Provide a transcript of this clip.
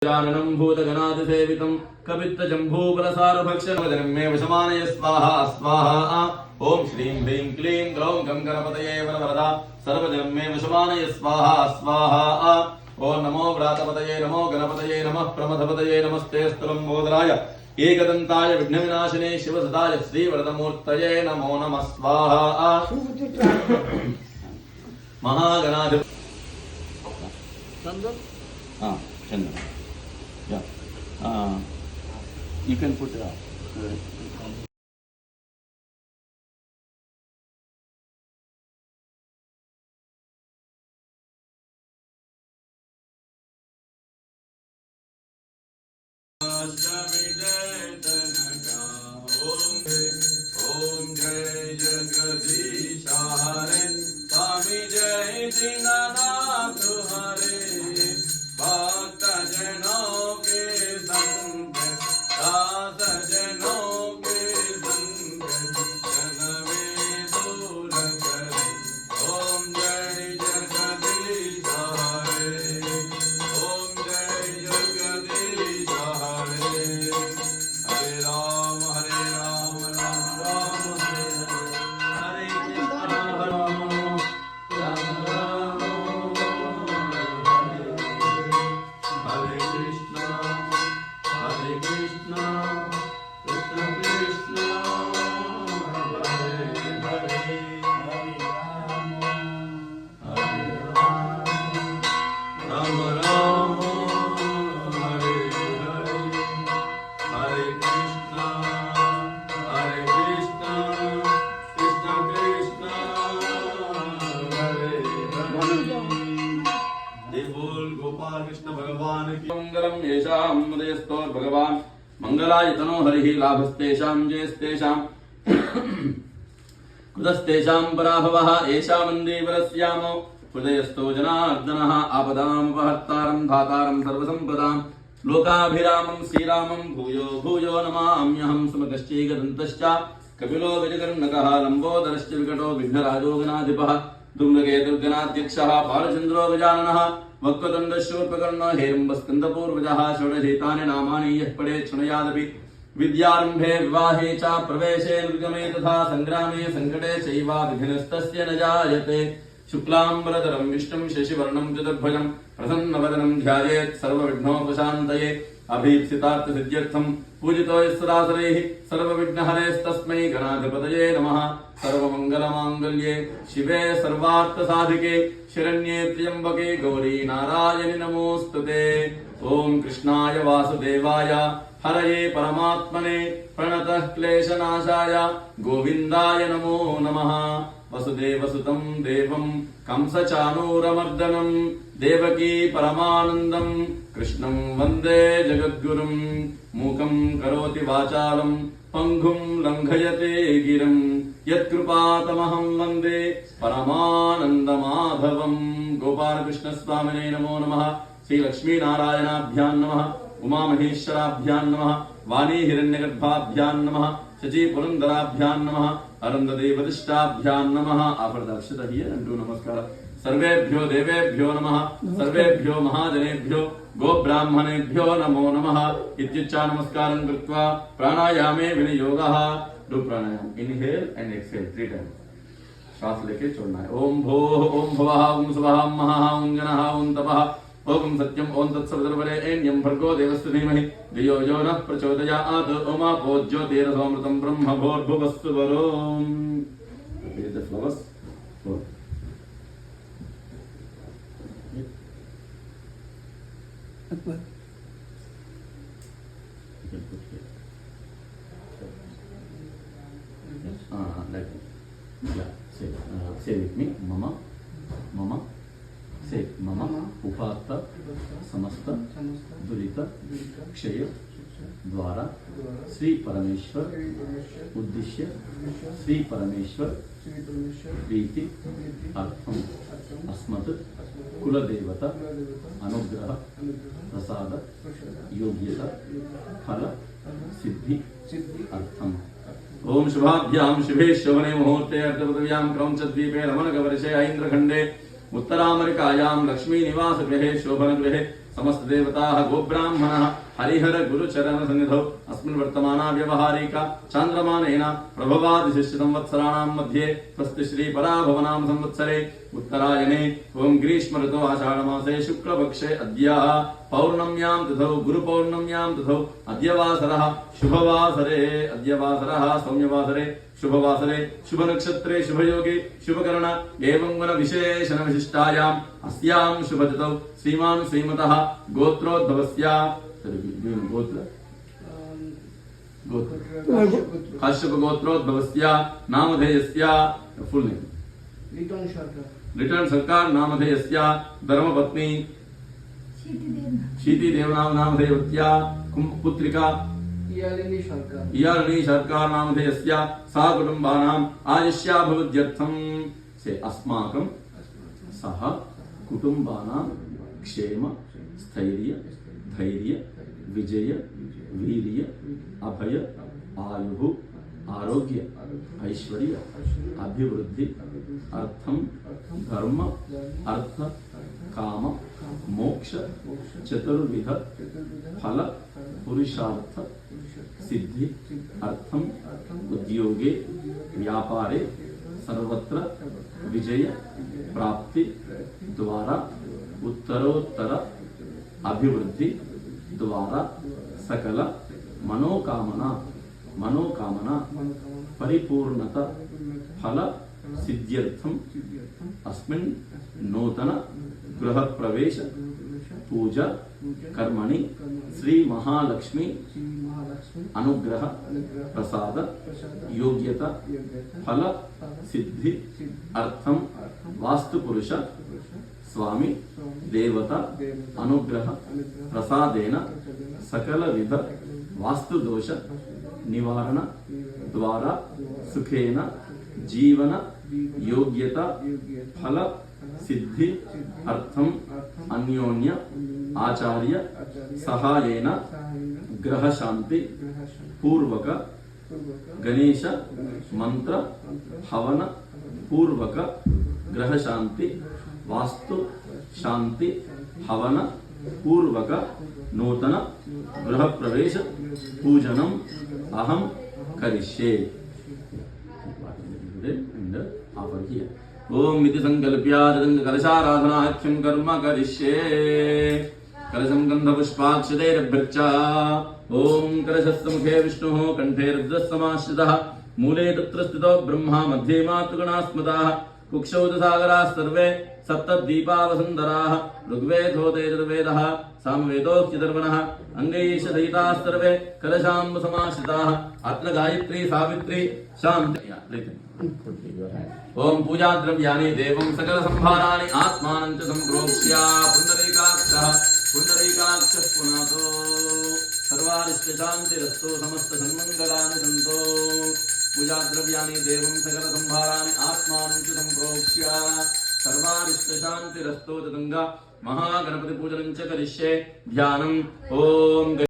जाननं भूतगणादिसेवितं कवित्तजम्भूफलसारभक्षणवदनमे वशमानय स्वाहा स्वाहा। ओम श्रीं ह्रीं क्लीं ग्लौं गं गणपतये वरवरदा सर्वजनमे वशमानय स्वाहा स्वाहा। ओम नमो व्रातपतये नमो गणपतये नमः प्रमथपतये नमस्ते स्थलंबोधराय एकदन्ताय विघ्नविनाशिने शिवसदाय श्रीवरदमूर्तये नमो नमः स्वाहा। महागणाधिप चंदन Yeah. You can put it up. Om Jai Jagadish Hare Swami Jai Dinanath Hare Bhakta Jano ke Sang Daas Jano ke Sang Janame Dur Kare Om Jai Jagadish Hare Om Jai Jagadish Hare Hare Ram Hare Ram Ram Ram Hare Hare Krishna Hare Krishna Krishna Krishna Hare Hare Hare Ram Ram Hare Hare Hare Krishna Krishna Krishna Hare Hare। बोल गोपाल कृष्ण भगवान की मंगलम येषां मुदयस्तोर भगवान मंगलायतनो हरिः लाभस्तेषां जयस्तेषां कुतस्तेषां पराभवः येषां वन्दे हृदयस्थो जनार्दनः आपदामपहर्तारं धातारं सर्वसम्पदां लोकाभिरामं श्रीरामं भूयो भूयो नमाम्यहं सुमतश्चैकदन्तश्च कपिलो गजकर्णकः लम्बोदरश्च विकटो विघ्नराजो गणाधिपः धूम्रकेतुर्गणाध्यक्षः बालचन्द्रो गजाननः वक्रतुण्डशूर्पकर्णो हेरम्बस्कन्दपूर्वजः षोडशैतानि नामानि यः पठेत् शृणुयादपि विद्यारम्भे विवाहे च प्रवेशे निर्गमे तथा सङ्ग्रामे सङ्कटे चैव विघ्नस्तस्य न जायते। शुक्लाम्बरधरं विष्णुं शशिवर्णं चतुर्भुजं प्रसन्नवदनं ध्यायेत् सर्वविघ्नोपशान्तये अभीप्सितार्थसिद्ध्यर्थं पूजितो यस्सदासरैः सर्वविघ्नहरेस्तस्मै गणाधिपतये नमः। सर्वमङ्गलमाङ्गल्ये शिवे सर्वार्थसाधिके शरण्ये त्र्यम्बके गौरी नारायणि नमोऽस्तुते। ॐ कृष्णाय वासुदेवाय हरये परमात्मने प्रणतः क्लेशनाशाय गोविन्दाय नमो नमः। वसुदेवसुतं देवं कंसचाणूरमर्दनं देवकी परमानन्दं कृष्णं वन्दे जगद्गुरुं। मूकं करोति वाचालं पङ्गुं लङ्घयते गिरिं यत्कृपातमहं वन्दे परमानन्दमाधवं। गोपालकृष्णस्वामिने नमो नमः। श्रीलक्ष्मीनारायणाभ्यां नमः। उमामहेश्वराभ्यां नमः। वाणी हिरण्यगर्भाभ्यां नमः। शची पुरंदराभ्यां नमः। अरंददेवदिष्टाभ्यां नमः। आफर्दक्षित हियर एंड डू नमस्कार। सर्वेभ्यो देवेभ्यो नमः। सर्वेभ्यो महाजनेभ्यो गोब्राह्मणेभ्यो नमो नमः। इत्युच्चार नमस्कारं कृत्वा प्राणायामे विनियोगः। Do pranayama, inhale and exhale 3 times. श्वास लेके छोड़ना है। ओम भोः ओम भुवः ओम स्वः ओम महः ओम जनः ओम तपः ओम सत्यम ओम तत्सवितुर्वरेण्यं भर्गो देवस्य धीमहि धियो यो नः प्रचोदयात्। ओमापो ज्योतिरसोऽमृतं ब्रह्म भूर्भुवस्सु वरोम्। Prepare the flowers. You can put here. Yes. Like that. Yeah. Say with me. Mama. Mama. से मम उपात्त समस्त दुरित क्षय द्वारा श्री परमेश्वर उद्देश्य श्री परमेश्वर प्रीति अर्थम अस्मत् कुलदेवता अनुग्रह प्रसाद योग्यता फल सिद्धि अर्थम। ओम शुभाभ्यां शुभे शोभने मुहूर्ते अर्धपदव्यां क्रौञ्चद्वीपे रमणगवर्षे ऐन्द्रखण्डे उत्तरामरिकायां लक्ष्मी निवास गृहे शोभन गृहे समस्त देवताः गोब्राह्मणः हरिहर गुरुचरण सन्निधौ अस्मिन् वर्तमाना व्यवहारिक चान्द्रमानेन प्रभवादिशिष्य संवत्सराणां मध्ये स्वस्ति श्री पराभवनां संवत्सरे उत्तरायणे ओम ग्रीष्म ऋतौ आषाढमासे शुक्लपक्षे अद्य पौर्णम्यां तिथौ गुरुपौर्णम्यां तिथौ अद्य वासरः शुभवासरे अद्य वासरः सौम्यवासरे शुभवासरे शुभ नक्षत्रे शुभयोगे शुभकरण एवं गुण विशेषण विशिष्टायाम् अस्यां शुभतिथौ श्रीमान् श्रीमतः गोत्रोद्भवस्य काश्यप गोत्रोद्भवस्य नामधेयस्य फुल नेम रिटर्न सरकार नामधेयस्य धर्मपत्नी शीति देवनामधेयवत्या पुत्रिका इयालिनी सरकार नामधेयस्य सा कुटुम्बानाम् आयुष्याभिवृद्ध्यर्थं से अस्माकं सह कुटुम्बानां क्षेम स्थैर्य धैर्य विजय वीर्य अभय आयुः आरोग्य ऐश्वर्य अभिवृद्धि अर्थम धर्म अर्थ काम मोक्ष चतुर्विध फल पुरुषार्थ सिद्धि अर्थम उद्योगे व्यापारे सर्वत्र विजय प्राप्ति द्वारा उत्तरोत्तर अभिवृद्धि द्वारा सकल मनोकामना परिपूर्णता फल सिद्ध्यर्थम अस्मिन् नूतन गृह प्रवेश पूजा कर्मणि श्री महालक्ष्मी अनुग्रह प्रसाद योग्यता फल सिद्धि अर्थम वास्तु पुरुष स्वामी देवता अनुग्रह प्रसादेन सकल विध वास्तु दोष निवारण द्वारा सुखेन जीवन योग्यता फल सिद्धि अर्थम अन्योन्य आचार्य सहायेन ग्रह शांति पूर्वक गणेश मंत्र हवन पूर्वक ग्रह शांति वास्तु शांति हवन पूर्वक नूतन गृह प्रवेश पूजनम अहम करिष्ये। ओम इति संकल्प्य कलशाराधनाख्यं कर्म करिष्ये। कलशं गन्धपुष्पाक्षतैरभ्यर्च। ओम कलशस्य मुखे विष्णुः कंठे रुद्रस्समाश्रितः मूले तत्र स्थितो ब्रह्मा मध्ये मातृगणाः स्मृताः कुक्षौ च सागराः सर्वे सप्तद्वीपावसुन्धराः ऋग्वेदो यजुर्वेदः सामवेदोऽच्युतर्वणः अङ्गैश्च सहिताः सर्वे कलशाम्ब समाश्रिताः अत्र गायत्री सावित्री शान्ति। ओम पूजा द्रव्याणि देवं सकल संभाराणि आत्मानं च संप्रोक्ष्य पुण्डरीकाक्षः पुनातो सर्वारिष्ट शान्तिरस्तु समस्त सन्मङ्गलानि सन्तो। पूजा द्रव्याणि देवं सकल संभाराणि आत्मानं च संप्रोक्ष्य सर्वारिष्ट शान्तिरस्तु तदंगा महागणपति पूजनं च करिष्ये। ध्यानम् ओम